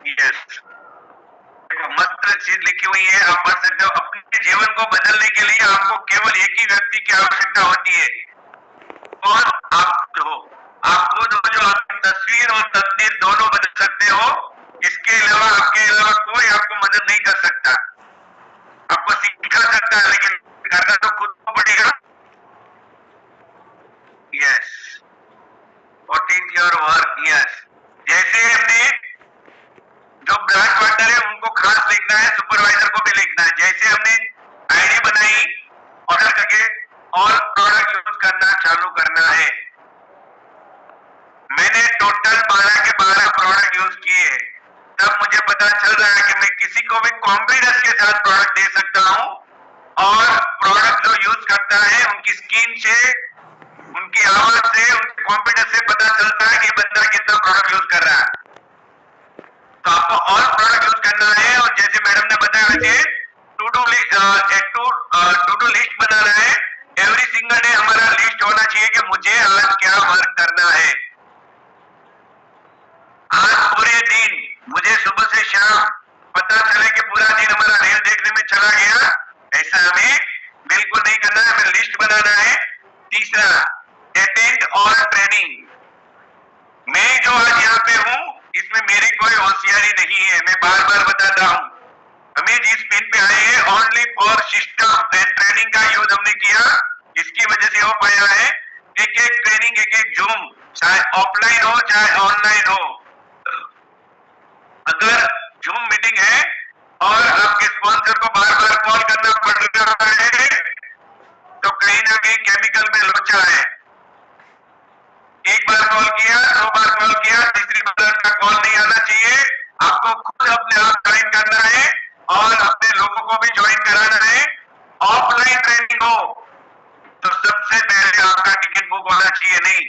Yes, देखो मस्त चीज लिखी हुई है, आप पढ़ सकते हो। अपने जीवन को बदलने के लिए आपको केवल एक ही व्यक्ति की आवश्यकता होती है, और आप खुद हो। आप खुद हो जो आपकी तस्वीर और तकदीर दोनों बदल सकते हो। इसके अलावा आपके अलावा कोई आपको मदद नहीं कर सकता। आपको सिखा सकता है, लेकिन करना तो खुद को पड़ेगा। Yes, what is your work. Yes, जैसे हमने जो ब्रांड पार्टनर है उनको खास लिखना है, सुपरवाइजर को भी लिखना है। जैसे हमने आईडी बनाई, ऑर्डर करके और प्रोडक्ट यूज करना चालू करना है। मैंने टोटल 12 के 12 प्रोडक्ट यूज किए, तब मुझे पता चल रहा है कि मैं किसी को भी कॉन्फिडेंस के साथ प्रोडक्ट दे सकता हूं, और प्रोडक्ट जो यूज करता है उनकी स्किन से, उनकी आवाज से, उनके कॉन्फिडेंस से पता चलता है कि बंदा कितना प्रोडक्ट यूज कर रहा है। तो आपको और प्रोडक्ट यूज करना है, और जैसे मैडम ने बताया वैसे टू डू लिस्ट बनाना है। एवरी सिंगल डे हमारा लिस्ट होना चाहिए कि मुझे आज क्या वर्क करना है। आज पूरे दिन मुझे सुबह से शाम पता चले कि पूरा दिन हमारा रील देखने में चला गया, ऐसा हमें बिल्कुल नहीं करना है। हमें लिस्ट बनाना है। तीसरा, अटेंड ऑल ट्रेनिंग। मैं जो आज यहाँ पे हूँ इसमें मेरी कोई होशियारी नहीं है, मैं बार बार बताता हूँ। हमें जिस पिन पे आए हैं only for system and training का यूज हमने किया, इसकी वजह से हो पाया है। एक एक ट्रेनिंग, एक एक जूम, चाहे ऑफलाइन हो चाहे ऑनलाइन हो, अगर जूम मीटिंग है और आपके स्पॉन्सर को बार बार कॉल करना पड़ रहा है, तो कहीं ना कहीं केमिकल में लोचा है। एक बार कॉल किया, 2 बार कॉल किया, तीसरी बार का कॉल नहीं आना चाहिए। आपको खुद अपने आप ज्वाइन करना है और अपने लोगों को भी ज्वाइन कराना है। ऑफलाइन ट्रेनिंग हो तो सबसे पहले आपका टिकट बुक होना चाहिए। नहीं,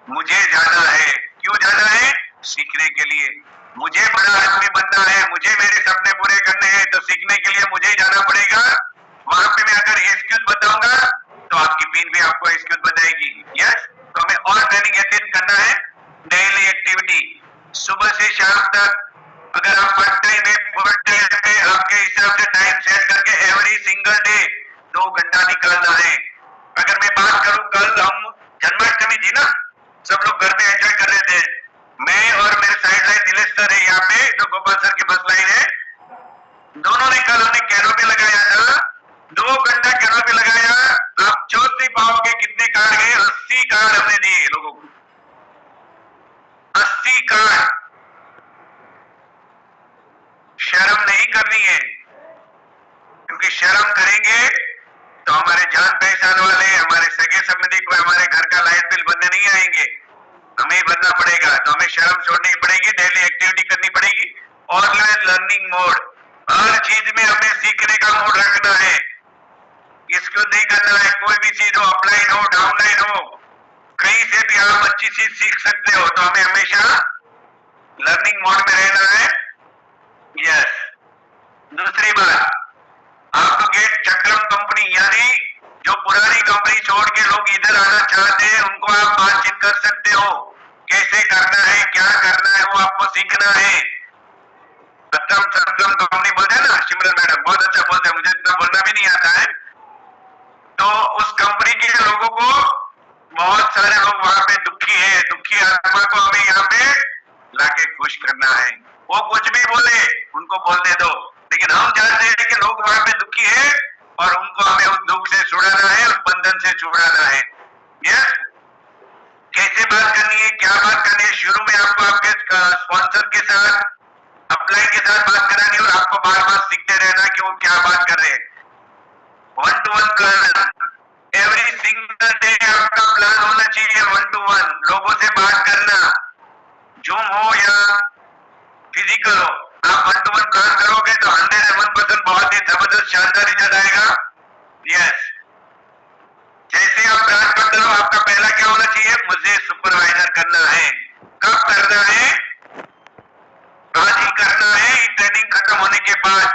मुझे जाना है। क्यों जाना है? सीखने के लिए। मुझे बड़ा आदमी बनना है, मुझे मेरे सपने पूरे करने हैं, तो सीखने के लिए मुझे ही जाना पड़ेगा। वहां पे मैं अगर एक्सक्यूज बताऊंगा तो आपकी पिन भी आपको एक्सक्यूज बताएगी। यस, तो हमें और ट्रेनिंग अटेंड करना है। डेली एक्टिविटी, सुबह से शाम तक, अगर आप पार्ट टाइम है, फुल टाइम है, आपके हिसाब से टाइम सेट करके एवरी सिंगल डे 2 घंटा निकालना है। अगर मैं बात करूं, कल हम जन्माष्टमी थी ना, सब लोग घर पे एंजॉय कर रहे थे। मैं और मेरे साइड लाइन नीलेश सर है यहाँ पे, जो गोपाल सर की बस लाइन है, दोनों ने कल हमने कैनोपी लगाया था। 2 घंटा कैनोपी लगाया। आप सोच नहीं पाओगे कितने कार्ड गए। 80 कार्ड हमने दिए लोगों को, 80 कार्ड। शर्म नहीं करनी है, क्योंकि शर्म करेंगे तो हमारे जान पहचान वाले, हमारे सगे संबंधी को हमारे घर का लाइट बिल भरने नहीं आएंगे, हमें भरना पड़ेगा। तो हमें शर्म छोड़नी पड़ेगी, डेली एक्टिविटी करनी पड़ेगी। ऑनलाइन लर्निंग मोड, हर चीज में हमें सीखने का मोड रखना है। इसको नहीं करना है, कोई भी चीज हो, ऑफलाइन हो डाउनलाइन हो, कहीं से भी आप अच्छी चीज सीख सकते हो। तो हमें हमेशा लर्निंग मोड में रहना है। यस, दूसरी बात, आपको गेट चक्रम कंपनी, यानी जो पुरानी कंपनी छोड़ के लोग इधर आना चाहते हैं, उनको आप बातचीत कर सकते हो। कैसे करना है, क्या करना है, वो आपको सीखना है। चक्रम कंपनी बोलते हैं ना, सिमरन मैडम बहुत अच्छा बोलते हैं, मुझे इतना बोलना भी नहीं आता है। तो उस कंपनी के लोगों को, बहुत सारे लोग वहां पे दुखी है, दुखी आत्मा को हमें यहाँ पे लाके खुश करना है। वो कुछ भी बोले, उनको बोलने दो, लेकिन हम जानते हैं कि लोग वहां पे दुखी है और उनको हमें उस दुख से छुड़ाना है, उस बंधन से छुड़ाना है। यस, कैसे बात करनी है, क्या बात करनी है, शुरू में आपको आपके स्पॉन्सर के साथ, अपलाइन के साथ बात करानी, और आपको बार बार सीखते रहना कि वो क्या बात कर रहे हैं। 1-to-1 plan, every single day आपका प्लान होना चाहिए। 1-to-1 लोगों से बात करना, जूम हो या फिजिकल हो, आप 1-to-1 प्लान करोगे तो 101% बहुत ही जबरदस्त शानदार रिजल्ट आएगा। यस, जैसे आप प्लान करते हो, आपका पहला क्या होना चाहिए? मुझे सुपरवाइजर करना है। कब करना है? आज ही करना है, ट्रेनिंग खत्म होने के बाद।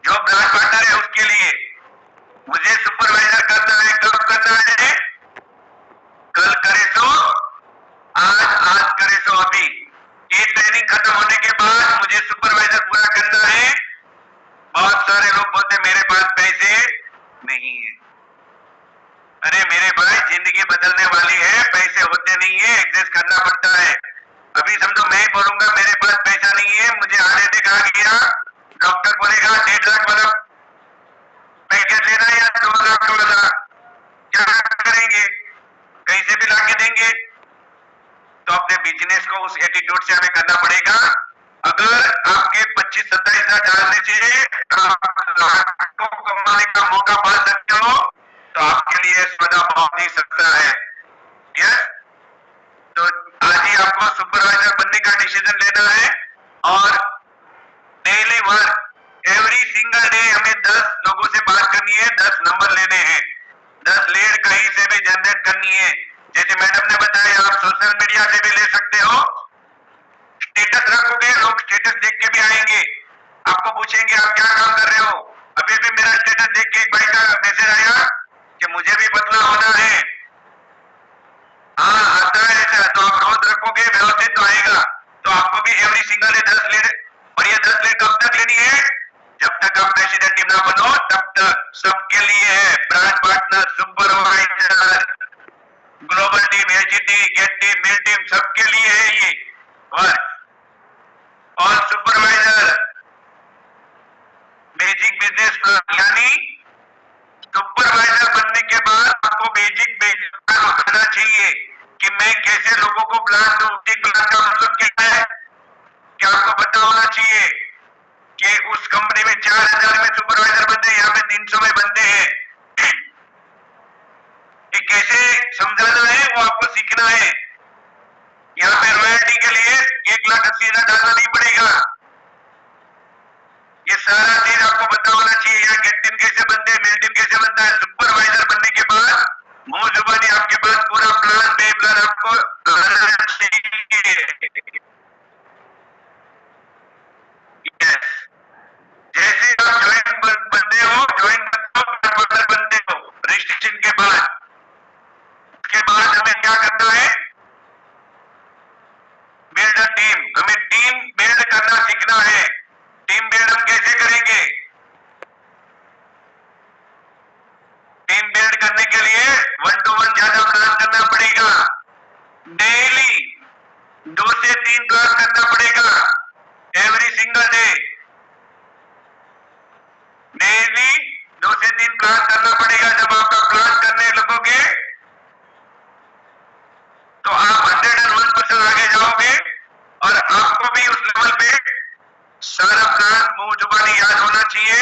जो ब्रांड पार्टनर है उसके लिए मुझे सुपरवाइजर करना है। कब करना है? कल करे सो आज, आज करे सो अभी। 1 बिजनेस करना पड़ता है। अभी समझो मैं ही बोलूंगा मेरे पास पैसा नहीं है, मुझे हार्ट अटैक आ गया, डॉक्टर बोलेगा 1.5 लाख वाला पैकेज लेना है या 2 लाख वाला, क्या करेंगे? कहीं से भी लाके देंगे। तो अपने बिजनेस को उस एटीट्यूड से हमें करना पड़ेगा। अगर आपके 25-27 हजार डालने से लाखों कमाने का मौका पा सकते हो तो आपके लिए सौदा बहुत ही सस्ता है। यस, तो आज ही आपको सुपरवाइजर बनने का डिसीजन लेना है और daily work every single day हमें 10 लोगों से बात करनी है, 10 नंबर लेने हैं, 10 लीड कहीं से भी जनरेट करनी है। जैसे मैडम ने बताया आप सोशल मीडिया से भी ले सकते हो, स्टेटस रखोगे, लोग स्टेटस देख के भी आएंगे, आपको पूछेंगे आप क्या काम कर रहे हो। अभी भी मेरा स्टेटस देख के एक भाई का मैसेज आया कि मुझे भी पतला होना है। हाँ आता है ऐसा, तो आप रोज रखोगे व्यवस्थित तो आएगा। तो आपको भी एवरी सिंगल डे 10 लीड, और ये 10 लीड कब तक लेनी है? जब तक आप प्रेसिडेंट टीम ना बनो तब तक। सबके लिए है, branch partner, supervisor, global team, HT, gate team, mill team, सबके लिए है ये वर्क। और सुपरवाइजर बेसिक बिजनेस प्लान, यानी सुपरवाइजर बनने के बाद आपको बेसिक प्लान आना चाहिए कि मैं कैसे लोगों को प्लान दूं। प्लान का मतलब क्या है कि आपको पता होना चाहिए कि उस कंपनी में 4000 में सुपरवाइजर बनते हैं, यहाँ पे 300 में बनते हैं। ये कैसे समझाना है वो आपको सीखना है। यहाँ पे रॉयल्टी के लिए 1,80,000 डालना नहीं पड़ेगा। ये सारा चीज आपको पता होना चाहिए। यहाँ गेट टीम कैसे बनते हैं, मिल टीम कैसे बनता है। सुपरवाइजर बनने के बाद मुंह जुबानी आपके पास पूरा प्लान पे प्लान आपको आना चाहिए। जैसे आप ज्वाइन बनते हो, ज्वाइन बनते हो रजिस्ट्रेशन के बाद, उसके बाद हमें क्या करना है? Build a team. हमें टीम बिल्ड करना सीखना है। टीम बिल्ड हम कैसे करेंगे? टीम बिल्ड करने के लिए 1 to 1 ज्यादा प्लान करना पड़ेगा। डेली 2 से 3 प्लान करना पड़ेगा, एवरी सिंगल डे। डेली 2 से 3 प्लान करना पड़ेगा। जब आपका प्लान करने लगोगे तो आप 101% आगे जाओगे और आपको भी उस लेवल पे सारा प्लान मुंह जुबानी याद होना चाहिए।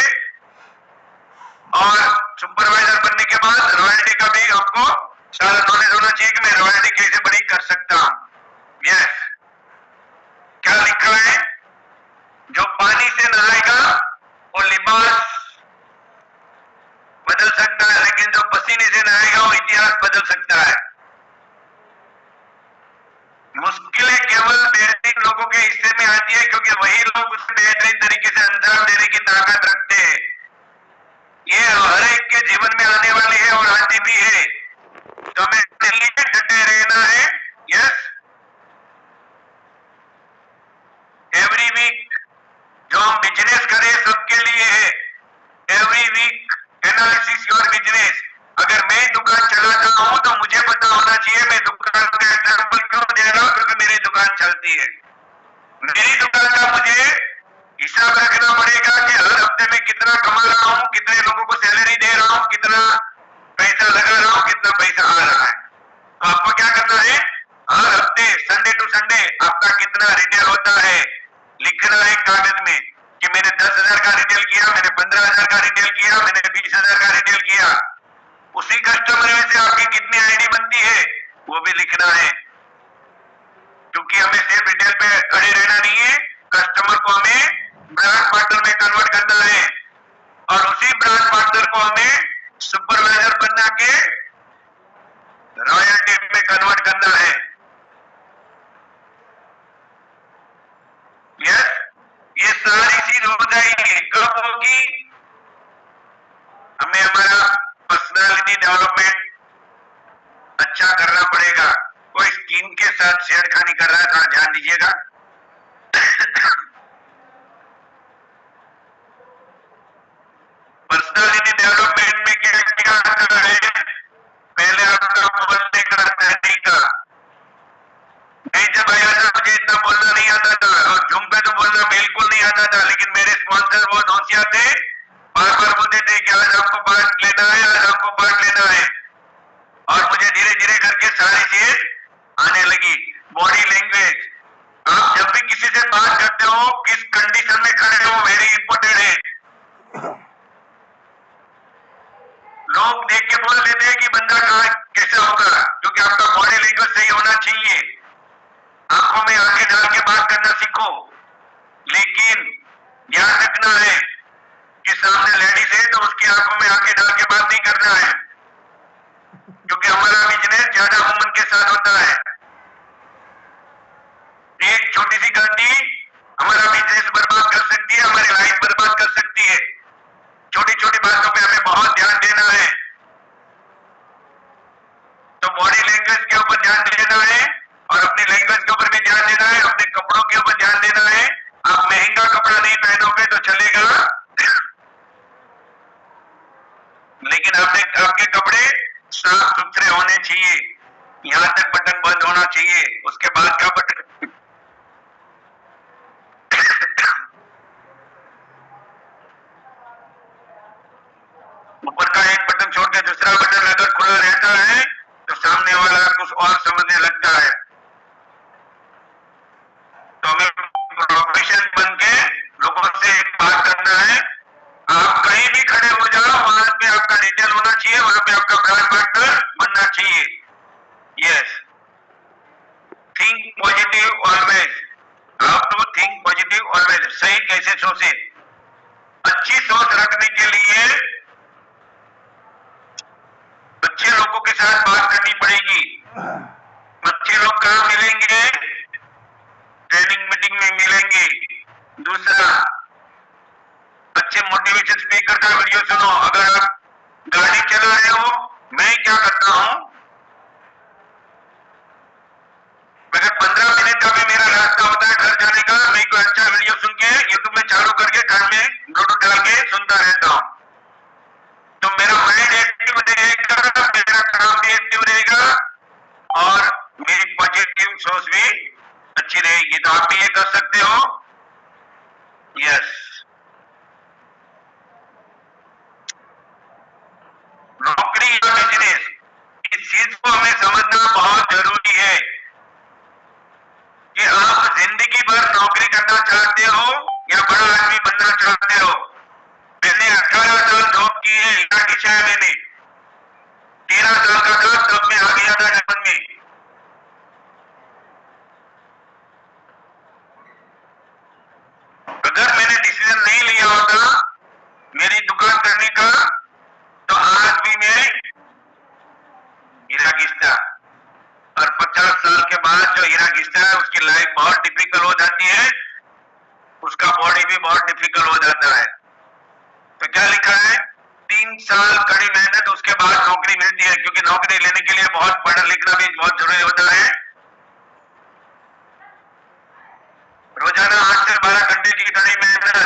और सुपरवाइजर बनने के बाद रॉयल्टी का भी आपको सारा नॉलेज होना चाहिए कि मैं रॉयल्टी कैसे बड़ी कर सकता हूं। यस, क्या लिखा है? जो पानी से नहाएगा वो लिबास बदल सकता है, लेकिन जो पसीने से नहाएगा वो इतिहास बदल सकता है। मुश्किलें केवल बेहतरीन लोगों के हिस्से में आती है, क्योंकि वही लोग उसे बेहतरीन तरीके से अंजाम देने की ताकत रखते हैं। ये हर एक के जीवन में आने वाली है और आती भी है, तो हमें डटे रहना है। यस, एवरी वीक जो हम बिजनेस करें सबके लिए है। Every week analysis your business. अगर मैं दुकान चलाता हूं तो मुझे पता होना चाहिए, मैं दुकान का एग्जाम्पल क्यों दे रहा हूं, क्योंकि मेरी दुकान चलती है। मेरी दुकान का मुझे हिसाब रखना पड़ेगा कि हर हफ्ते में कितना कमा रहा हूं, कितने लोगों को सैलरी दे रहा हूं, कितना पैसा लगा रहा हूं, कितना पैसा आ रहा है। तो आपको क्या करना है? हर हफ्ते संडे टू संडे आपका कितना रिटेल होता है लिखना है कागज में कि मैंने 10,000 का रिटेल किया, मैंने 15,000 का रिटेल किया, मैंने 20,000 का रिटेल किया। उसी कस्टमर में से आपकी कितनी आईडी बनती है वो भी लिखना है, क्योंकि हमें सिर्फ रिटेल पे अड़े रहना नहीं है। कस्टमर को हमें ब्रांड पार्टनर में कन्वर्ट करना है और उसी ब्रांड पार्टनर को हमें सुपरवाइजर बना के रॉयल टीम में कन्वर्ट करना है। यस, ये सारी चीज हो जाएगी। कब होगी? हमें हमारा पर्सनालिटी डेवलपमेंट अच्छा करना पड़ेगा। कोई स्कीम के साथ छेड़खानी कर रहा है, थोड़ा ध्यान दीजिएगा। पर्सनालिटी डेवलपमेंट में क्या क्या आता है? पहले आपका बोलने का तरीका, स्पॉन्सर बहुत होशियार थे, बार बार बोलते थे कि आज आपको पार्ट लेना है, आज आपको पार्ट लेना है, और मुझे धीरे धीरे करके सारी चीज आने लगी। बॉडी लैंग्वेज, आप जब भी किसी से बात करते हो किस कंडीशन में खड़े हो, वेरी इंपॉर्टेंट है। लोग देख के बोल देते हैं कि बंदा कहाँ कैसा होगा, क्योंकि आपका बॉडी लैंग्वेज सही होना चाहिए। आंखों में आंखें डाल के बात करना सीखो, लेकिन ध्यान रखना है कि सामने लेडीज है तो उसकी आंखों में आंखें डाल के बात नहीं करना है, क्योंकि हमारा बिजनेस ज्यादा वुमन के साथ होता है। एक छोटी सी गलती हमारा बिजनेस बर्बाद कर सकती है, हमारी लाइफ बर्बाद कर सकती है। छोटी छोटी बातों पे हमें बहुत ध्यान देना है। तो बॉडी लैंग्वेज के ऊपर ध्यान देना है और अपनी लैंग्वेज के ऊपर भी ध्यान देना है, अपने कपड़ों के ऊपर ध्यान देना है। आप महंगा कपड़ा नहीं पहनोगे तो चलेगा, लेकिन आपके कपड़े साफ सुथरे होने चाहिए। यहां तक बटन बंद होना चाहिए, उसके बाद का बटन ऊपर का एक बटन छोड़ के दूसरा बटन अगर खुला रहता है तो सामने वाला कुछ और समझने लगता है। तो हमें प्रोफेशन बन के लोगों से बात करना है। आप कहीं भी खड़े हो जाओ, वहां पे आपका रिटेल होना चाहिए, वहां पे आपका ब्रांड पार्टनर बनना चाहिए। Yes, think positive always, how to think positive always. सही कैसे सोचे, अच्छी सोच रखने के लिए अच्छे लोगों के साथ बात करनी पड़ेगी। अच्छे लोग कहाँ मिलेंगे, ट्रेनिंग मीटिंग में मिलेंगे। दूसरा, अच्छे मोटिवेशन स्पीकर का वीडियो सुनो। अगर आप गाड़ी चला रहे हो, मैं क्या करता हूं, अगर 15 मिनट का भी मेरा रास्ता होता है घर जाने का, मैं कोई अच्छा वीडियो सुन के यूट्यूब में चालू करके कान में ब्लूटूथ डाल के सुनता रहता हूं। तो मेरा माइंड एक्टिव रहेगा, मेरा काम भी एक्टिव रहेगा और मेरी पॉजिटिव सोच भी अच्छी रहेगी। तो आप भी ये कर सकते हो। यस, नौकरी या बिजनेस, इस चीज को हमें समझना बहुत जरूरी है कि आप जिंदगी भर नौकरी करना चाहते हो या बड़ा आदमी बनना चाहते हो। मैंने 18 साल जॉब की है, यहाँ दिशा है मैंने 13 साल का था तब मैं आ गया था जर्मन में। अगर मैंने डिसीजन नहीं लिया होता मेरी दुकान करने का, तो आज भी मैं हीरा घिसता। और 50 साल के बाद जो हीरा घिसता है उसकी लाइफ बहुत डिफिकल्ट हो जाती है, उसका बॉडी भी बहुत डिफिकल्ट हो जाता है। तो क्या लिखा है, 3 साल कड़ी मेहनत, उसके बाद नौकरी मिलती है। क्योंकि नौकरी लेने के लिए बहुत पढ़ना लिखना भी बहुत जरूरी होता है। रोजाना 8 से 12 घंटे की कड़ी मेहनत,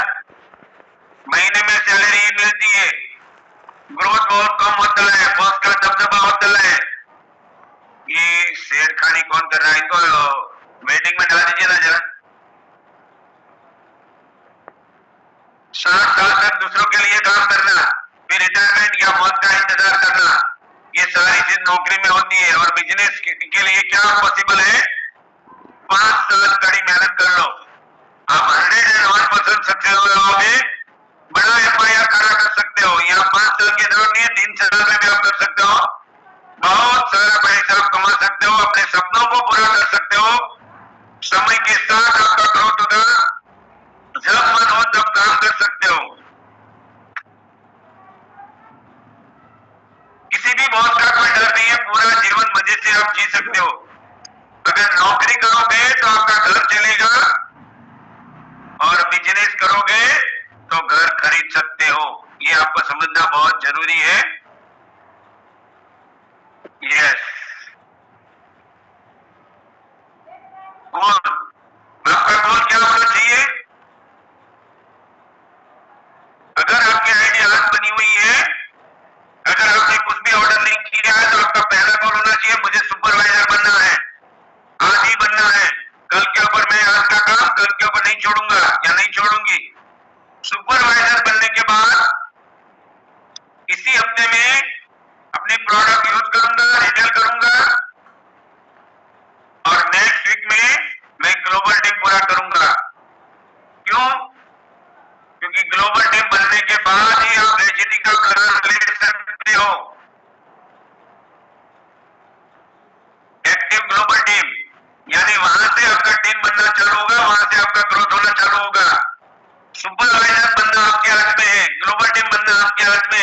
महीने में सैलरी मिलती है, ग्रोथ बहुत कम होता है, बॉस का दबदबा होता है। ये शेर खानी कौन कर रहा है, इनको वेटिंग में डाल दीजिए ना जरा। 60 साल तक दूसरों के लिए काम करना, फिर रिटायरमेंट या मौत का इंतजार करना, ये सारी चीज नौकरी में होती है। और बिजनेस के लिए क्या पॉसिबल है, 5 साल कड़ी मेहनत कर लो, आप 101% सक्सेसफुल होगे। बड़ा एफआईआर खड़ा कर सकते हो। यहाँ 5 साल की जरूरत नहीं है, 3 साल में भी आप कर सकते हो। बहुत सारा पैसा आप कमा सकते हो, अपने सपनों को पूरा कर सकते हो। समय के साथ आपका ग्रोथ होगा, जब मन हो तब काम कर सकते हो। किसी भी बॉस का कोई डर नहीं है, पूरा जीवन मजे से आप जी सकते हो। अगर नौकरी करोगे तो आपका घर चलेगा और बिजनेस करोगे तो घर खरीद सकते हो। ये आपको समझना बहुत जरूरी है। यस, गोल, आपका गोल क्या होना चाहिए। अगर आपकी आईडी आज बनी हुई है, अगर आपने कुछ भी ऑर्डर नहीं किया है, तो आपका पहला गोल होना चाहिए मुझे सुपरवाइजर बनना है, आज ही बनना है। कल के ऊपर मैं आज का काम कल के ऊपर नहीं छोड़ूंगा या नहीं छोड़ूंगी। सुपर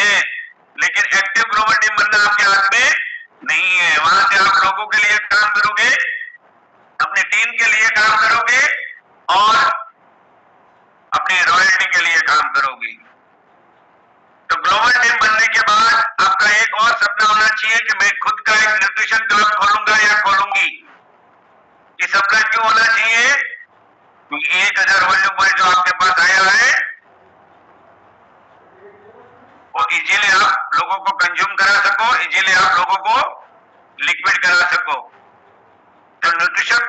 हैं, लेकिन एक्टिव ग्लोबल टीम बनना आपके हाथ में नहीं है। वहां से आप लोगों के लिए काम करोगे, अपनी टीम के लिए काम करोगे और अपनी रॉयल्टी के लिए काम करोगी। तो ग्लोबल टीम बनने के बाद आपका एक और सपना होना चाहिए कि मैं खुद का एक न्यूट्रिशन क्लब खोलूंगा या खोलूंगी। ये सपना क्यों होना चाहिए? क्योंकि 1000 वॉल्यूम पॉइंट जो आपके पास आया है वो इजीली आप लोगों को कंज्यूम करा सको, इजीली आप लोगों को लिक्विड करा सको। तो न्यूट्रिशन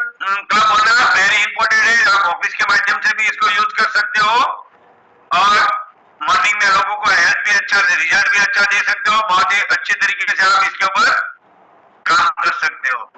क्लब होना वेरी इंपॉर्टेंट है। आप ऑफिस के माध्यम से भी इसको यूज कर सकते हो और मॉर्निंग में लोगों को हेल्थ भी अच्छा, रिजल्ट भी अच्छा दे सकते हो। बहुत ही अच्छे तरीके से आप इसके ऊपर काम कर सकते हो।